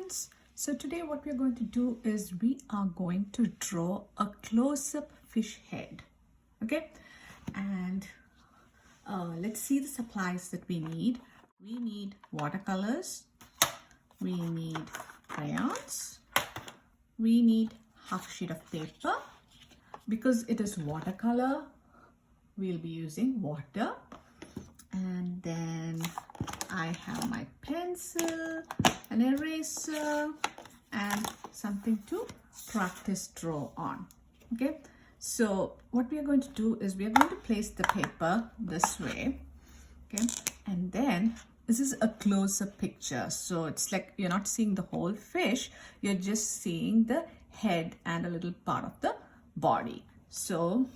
friends. So today what we're going to do is we are going to draw a close-up fish head. Okay, and let's see the supplies that we need. We need watercolors, we need crayons, we need half sheet of paper. Because it is watercolor, we'll be using water. And then I have my pencil, an eraser, and something to practice draw on. Okay, so what we are going to do is we are going to place the paper this way. Okay, and then this is a close-up picture, so it's like you're not seeing the whole fish, you're just seeing the head and a little part of the body. So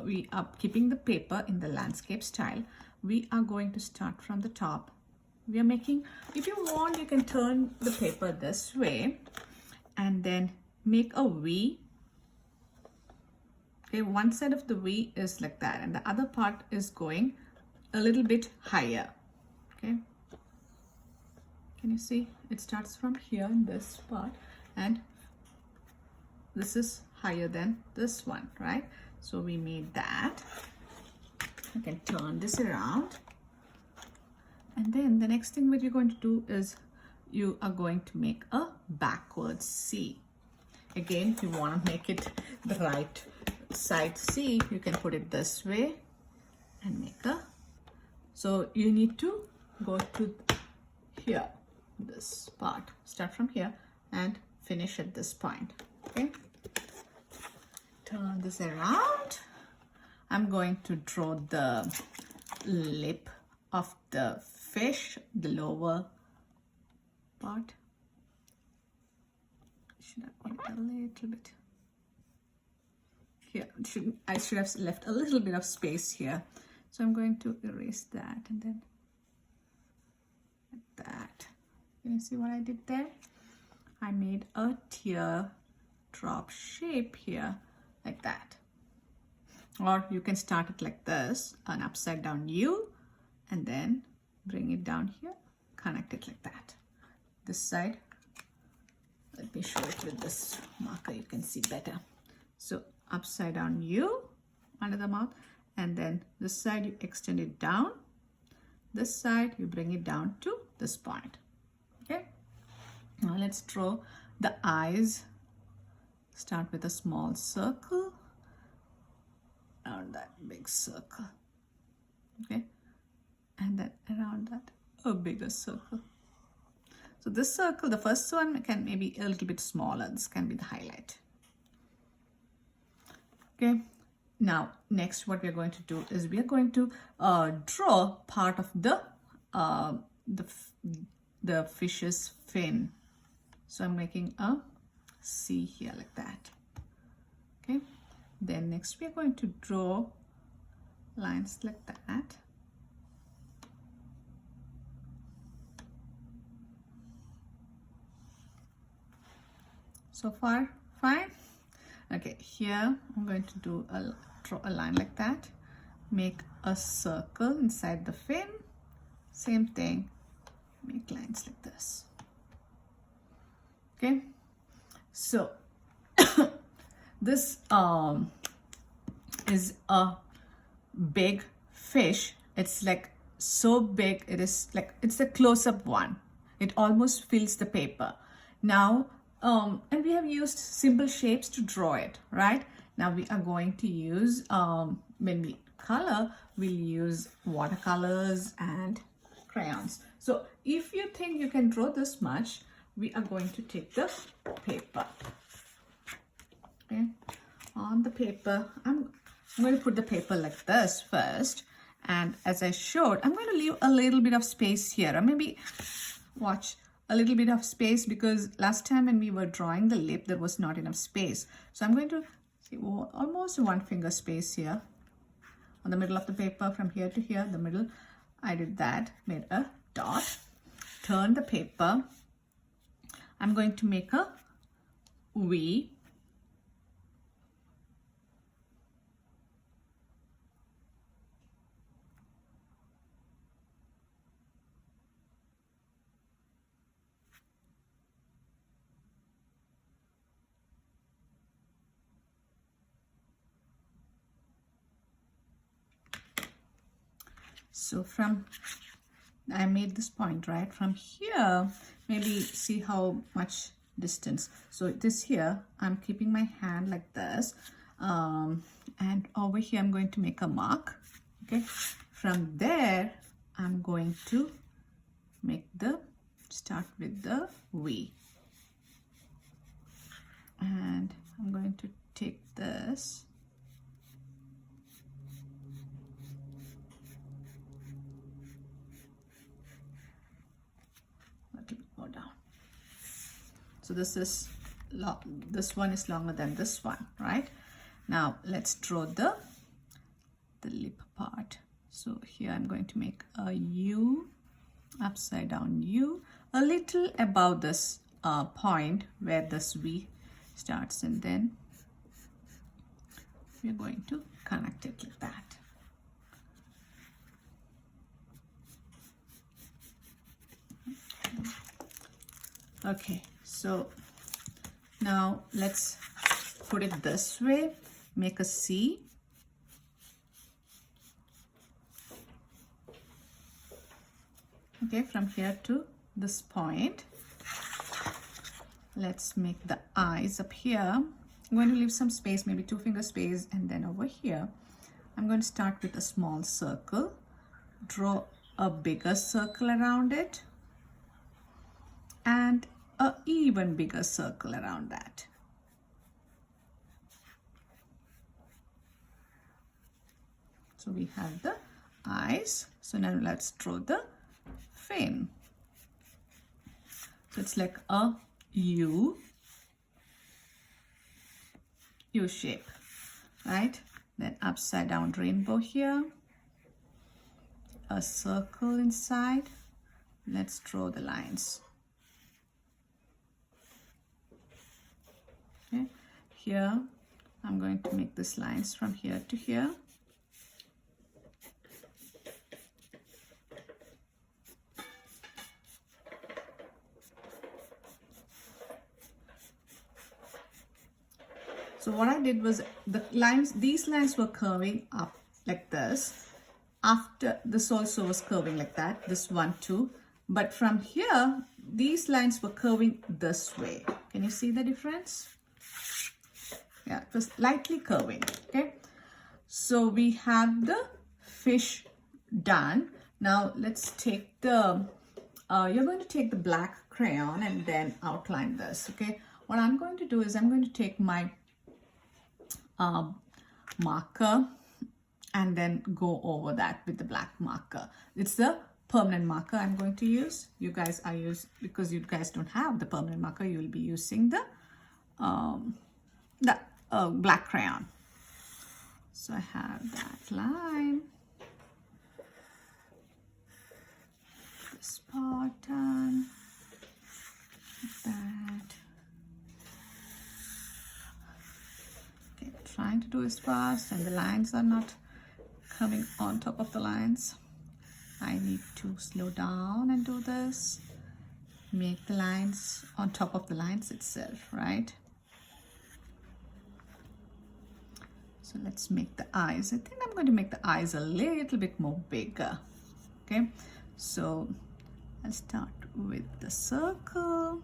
we are keeping the paper in the landscape style. We are going to start from the top. We are making, if you want, you can turn the paper this way and then make a V. Okay, one side of the V is like that and the other part is going a little bit higher. Okay, can you see? It starts from here in this part and this is higher than this one, right? So we made that. You can turn this around. And then the next thing that you're going to do is you are going to make a backwards C. Again, if you want to make it the right side C, you can put it this way and make a. So you need to go to here, this part. Start from here and finish at this point. Okay. Turn this around. I'm going to draw the lip of the fish, the lower part. Should I put it a little bit here? I should have left a little bit of space here. So I'm going to erase that and then like that. Can you see what I did there? I made a teardrop shape here like that. Or you can start it like this, an upside down U, and then bring it down here, connect it like that. This side, let me show it with this marker, you can see better. So upside down U under the mouth, and then this side you extend it down. This side you bring it down to this point. Okay, now let's draw the eyes. Start with a small circle around that big circle. Okay, and then around that a bigger circle. So this circle, the first one, can maybe a little bit smaller. This can be the highlight. Okay, now next what we are going to do is we are going to draw part of the fish's fin. So I'm making a C here like that. Okay, then next we are going to draw lines like that. So far, fine. Okay, here I'm going to draw a line like that. Make a circle inside the fin. Same thing. Make lines like this. Okay. So this is a big fish. It's like so big. It is like it's a close-up one. It almost fills the paper. Now. And we have used simple shapes to draw it, right? Now we are going to use, when we color, we'll use watercolors and crayons. So if you think you can draw this much, we are going to take the paper. Okay, on the paper, I'm going to put the paper like this first. And as I showed, I'm going to leave a little bit of space here, or maybe, watch, a little bit of space, because last time when we were drawing the lip, there was not enough space. So I'm going to see almost one finger space here on the middle of the paper, from here to here, the middle. I did that, made a dot, turn the paper. I'm going to make a V. So from, I made this point, right? From here, maybe see how much distance. So this here, I'm keeping my hand like this. And over here, I'm going to make a mark. Okay. From there, I'm going to start with the V. And I'm going to take this. A little bit more down. So this one is longer than this one, right? Now let's draw the lip part. So here I'm going to make a U, upside down U, a little above this point where this V starts, and then we're going to connect it like that. Okay, so now let's put it this way, make a C. Okay, from here to this point. Let's make the eyes up here. I'm going to leave some space, maybe 2-finger space, and then over here, I'm going to start with a small circle, draw a bigger circle around it, and an even bigger circle around that. So we have the eyes. So now let's draw the fin. So it's like a U shape, right? Then upside down rainbow here, a circle inside. Let's draw the lines. Okay, here I'm going to make these lines from here to here. So what I did was these lines were curving up like this. After this also was curving like that, this one too. But from here, these lines were curving this way. Can you see the difference? Yeah, it was lightly curving, okay? So we have the fish done. Now let's take the, you're going to take the black crayon and then outline this, okay? What I'm going to do is I'm going to take my marker and then go over that with the black marker. It's the permanent marker I'm going to use. You guys are because you guys don't have the permanent marker, you will be using the black crayon. So I have that line, this part done, like that. Okay, trying to do it fast and the lines are not coming on top of the lines. I need to slow down and do this. Make the lines on top of the lines itself, right? So let's make the eyes. I think I'm going to make the eyes a little bit more bigger. Okay, so I'll start with the circle.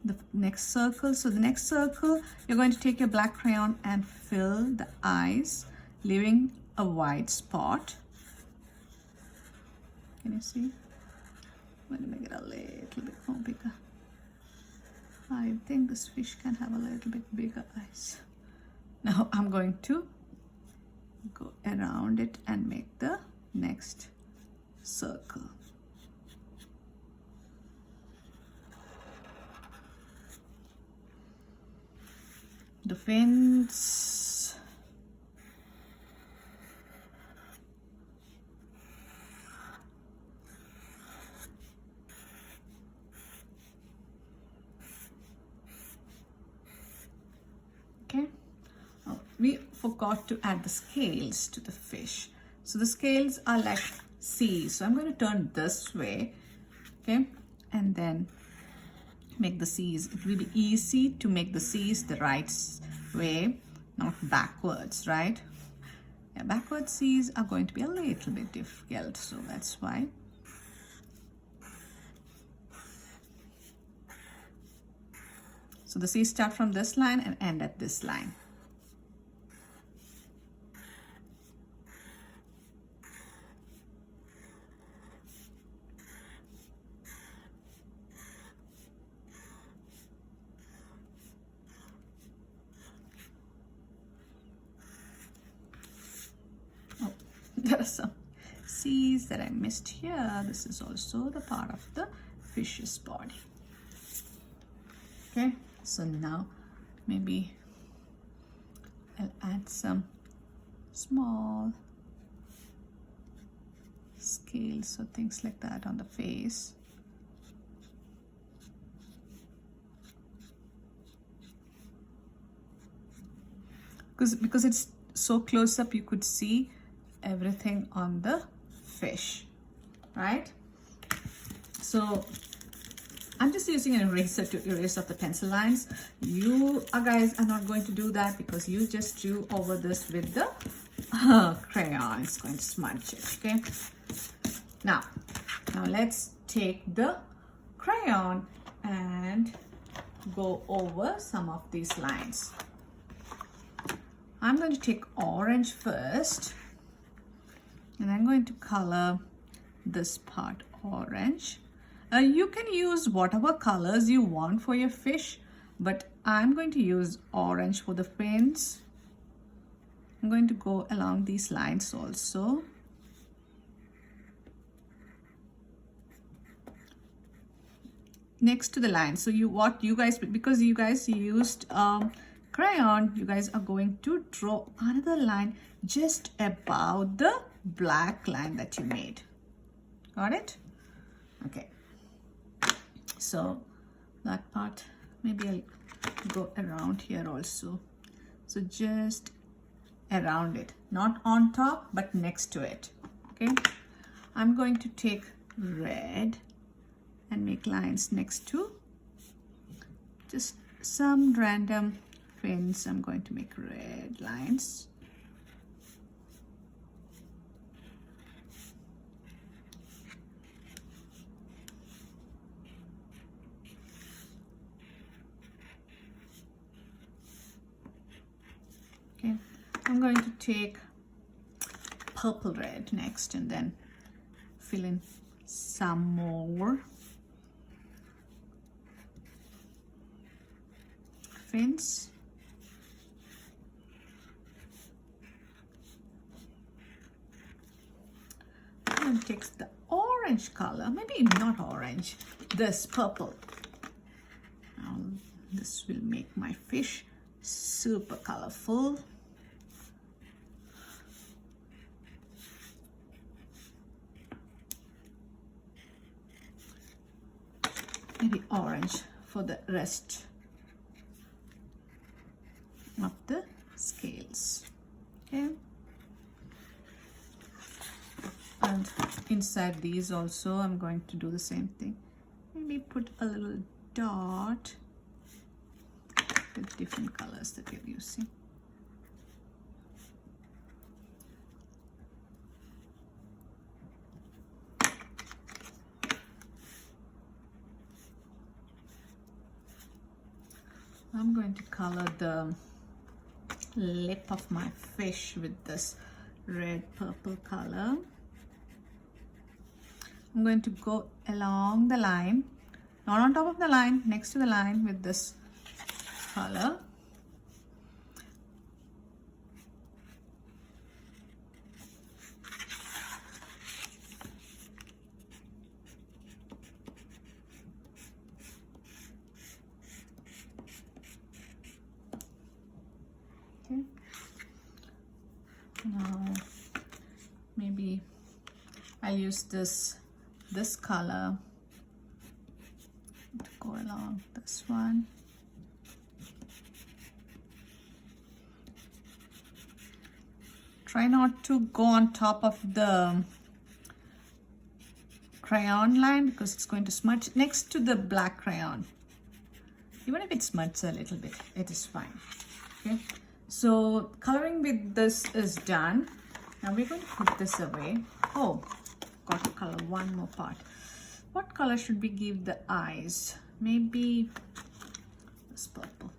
The next circle. So the next circle, you're going to take your black crayon and fill the eyes, leaving a white spot. Can you see? I'm going to make it a little bit more bigger. I think this fish can have a little bit bigger eyes. Now I'm going to go around it and make the next circle. The fins. Okay. Oh, we forgot to add the scales to the fish. So the scales are like C's. So I'm going to turn this way. Okay. And then make the C's. It will be easy to make the C's the right way, not backwards, right? Yeah, backward C's are going to be a little bit difficult, so that's why. So the C's start from this line and end at this line. Oh, there are some C's that I missed here. This is also the part of the fish's body. Okay, so now maybe I'll add some small scales or things like that on the face. Because it's so close up, you could see everything on the fish, right? So I'm just using an eraser to erase off the pencil lines. You guys are not going to do that because you just drew over this with the crayon. It's going to smudge it, okay? Now let's take the crayon and go over some of these lines. I'm going to take orange first, and I'm going to color this part orange. You can use whatever colors you want for your fish, but I'm going to use orange for the fins. I'm going to go along these lines also. Next to the line. So because you guys used crayon, you guys are going to draw another line just above the black line that you made. Got it? Okay. So that part, maybe I'll go around here also. So just around it, not on top, but next to it. Okay. I'm going to take red and make lines next to just some random fins. I'm going to make red lines. Okay, I'm going to take purple red next and then fill in some more fins. And takes the orange color, maybe not orange, this purple. Now this will make my fish super colorful. Maybe orange for the rest of the scales. Okay. And inside these also I'm going to do the same thing. Maybe put a little dot with different colors that we're using. I'm going to color the lip of my fish with this red purple color. I'm going to go along the line, not on top of the line, next to the line with this color. Okay. Now maybe I'll use this color to go along this one. Try not to go on top of the crayon line because it's going to smudge next to the black crayon. Even if it smudges a little bit, it is fine. Okay, so coloring with this is done. Now we're going to put this away. Oh, got to color one more part. What color should we give the eyes? Maybe this purple.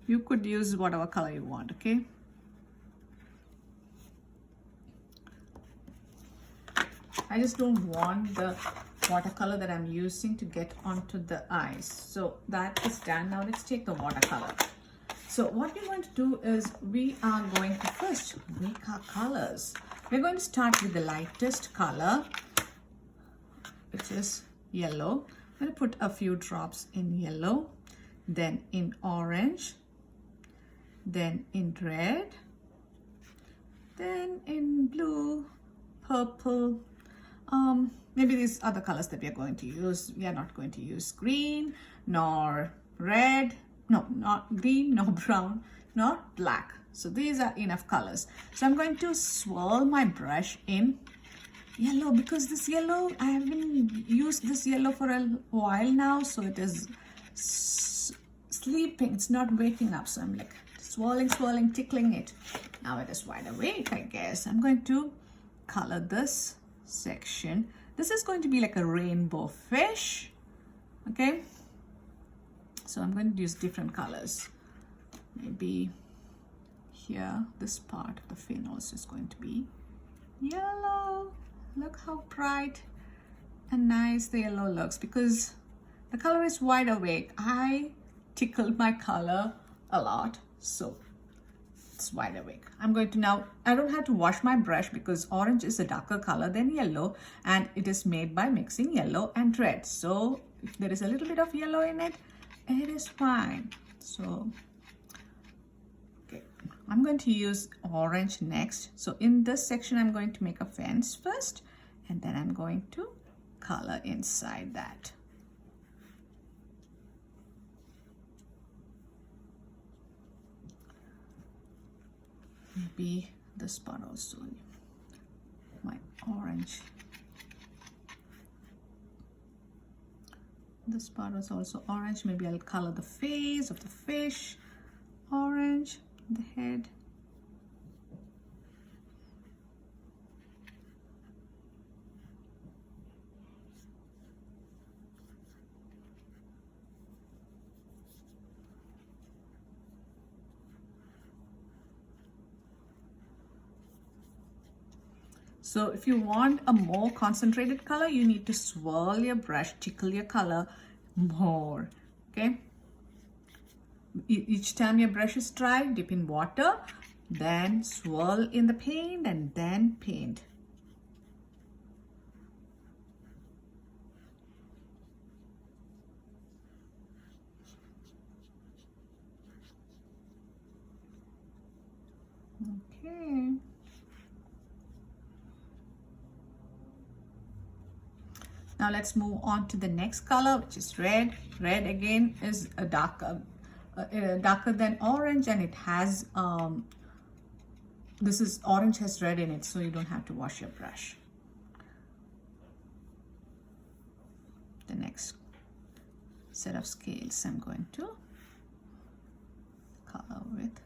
You could use whatever color you want, okay? I just don't want the watercolor that I'm using to get onto the eyes. So that is done. Now let's take the watercolor. So what we're going to do is we are going to first make our colors. We're going to start with the lightest color, which is yellow. I'm going to put a few drops in yellow, then in orange, then in red, then in blue, purple, maybe these other colors that we are going to use. We are not going to use green, nor red, no, not green, nor brown, nor black. So these are enough colors. So I'm going to swirl my brush in yellow, because this yellow, I haven't used this yellow for a while now, so it is sleeping, it's not waking up. So I'm like swirling, tickling it. Now it is wide awake, I guess. I'm going to color this section. This is going to be like a rainbow fish, okay? So I'm going to use different colors. Maybe here, this part of the fin also is going to be yellow. Look how bright and nice the yellow looks, because the color is wide awake. I tickled my color a lot, so it's wide awake. I'm going to now, I don't have to wash my brush because orange is a darker color than yellow, and it is made by mixing yellow and red. So if there is a little bit of yellow in it, it is fine. So okay, I'm going to use orange next. So in this section, I'm going to make a fence first, and then I'm going to color inside that. Maybe this part also, my orange. This part is also orange. Maybe I'll color the face of the fish orange, the head. So if you want a more concentrated color, you need to swirl your brush, tickle your color more, okay? Each time your brush is dry, dip in water, then swirl in the paint, and then paint. Okay. Now let's move on to the next color, which is red. Red again is a darker than orange, and it has this is orange has red in it, so you don't have to wash your brush. The next set of scales I'm going to color with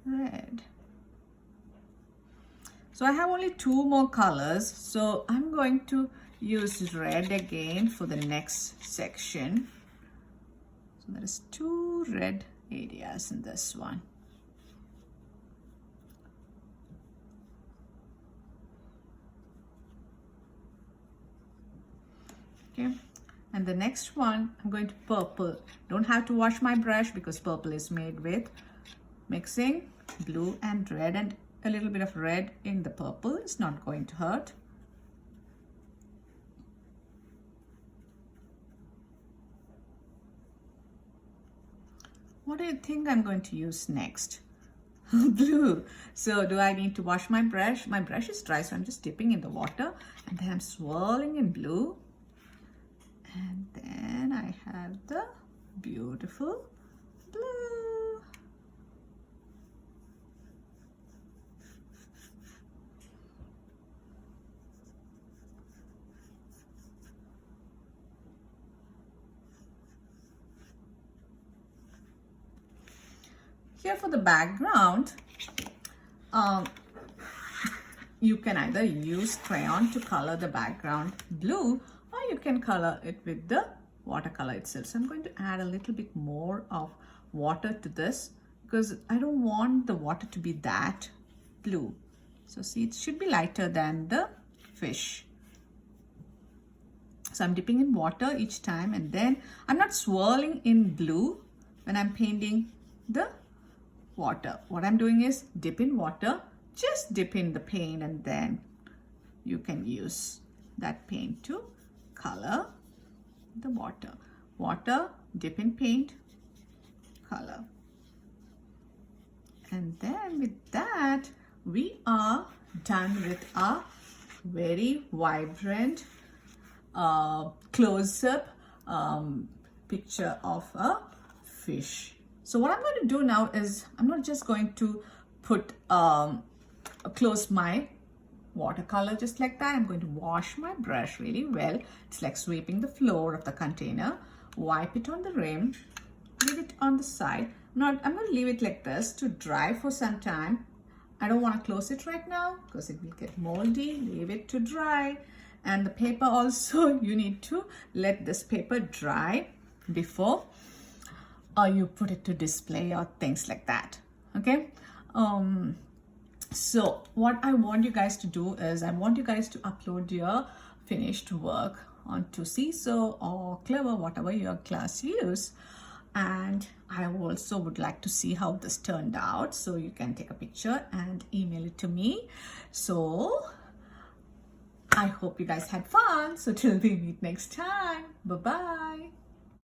red. So I have only two more colors, so I'm going to use red again for the next section. So there is two red areas in this one. Okay, and the next one I'm going to purple. Don't have to wash my brush because purple is made with mixing blue and red, and a little bit of red in the purple is not going to hurt. What do you think I'm going to use next? Blue. So do I need to wash my brush? My brush is dry, so I'm just dipping in the water, and then I'm swirling in blue. And then I have the beautiful blue. here for the background, you can either use crayon to color the background blue, or you can color it with the watercolor itself. So I'm going to add a little bit more of water to this because I don't want the water to be that blue. So see, it should be lighter than the fish. So I'm dipping in water each time, and then I'm not swirling in blue when I'm painting the water. What I'm doing is dip in water, just dip in the paint, and then you can use that paint to color the water. Water, dip in paint, color. And then with that, we are done with our very vibrant close-up picture of a fish. So what I'm going to do now is I'm not just going to put close my watercolor just like that. I'm going to wash my brush really well. It's like sweeping the floor of the container. Wipe it on the rim, leave it on the side. I'm going to leave it like this to dry for some time. I don't want to close it right now because it will get moldy. Leave it to dry. And the paper also, you need to let this paper dry before you put it to display or things like that. Okay. So what I want you guys to do is I want you guys to upload your finished work onto Seesaw or Clever, whatever your class use. And I also would like to see how this turned out. So you can take a picture and email it to me. So I hope you guys had fun. So till we meet next time. Bye-bye.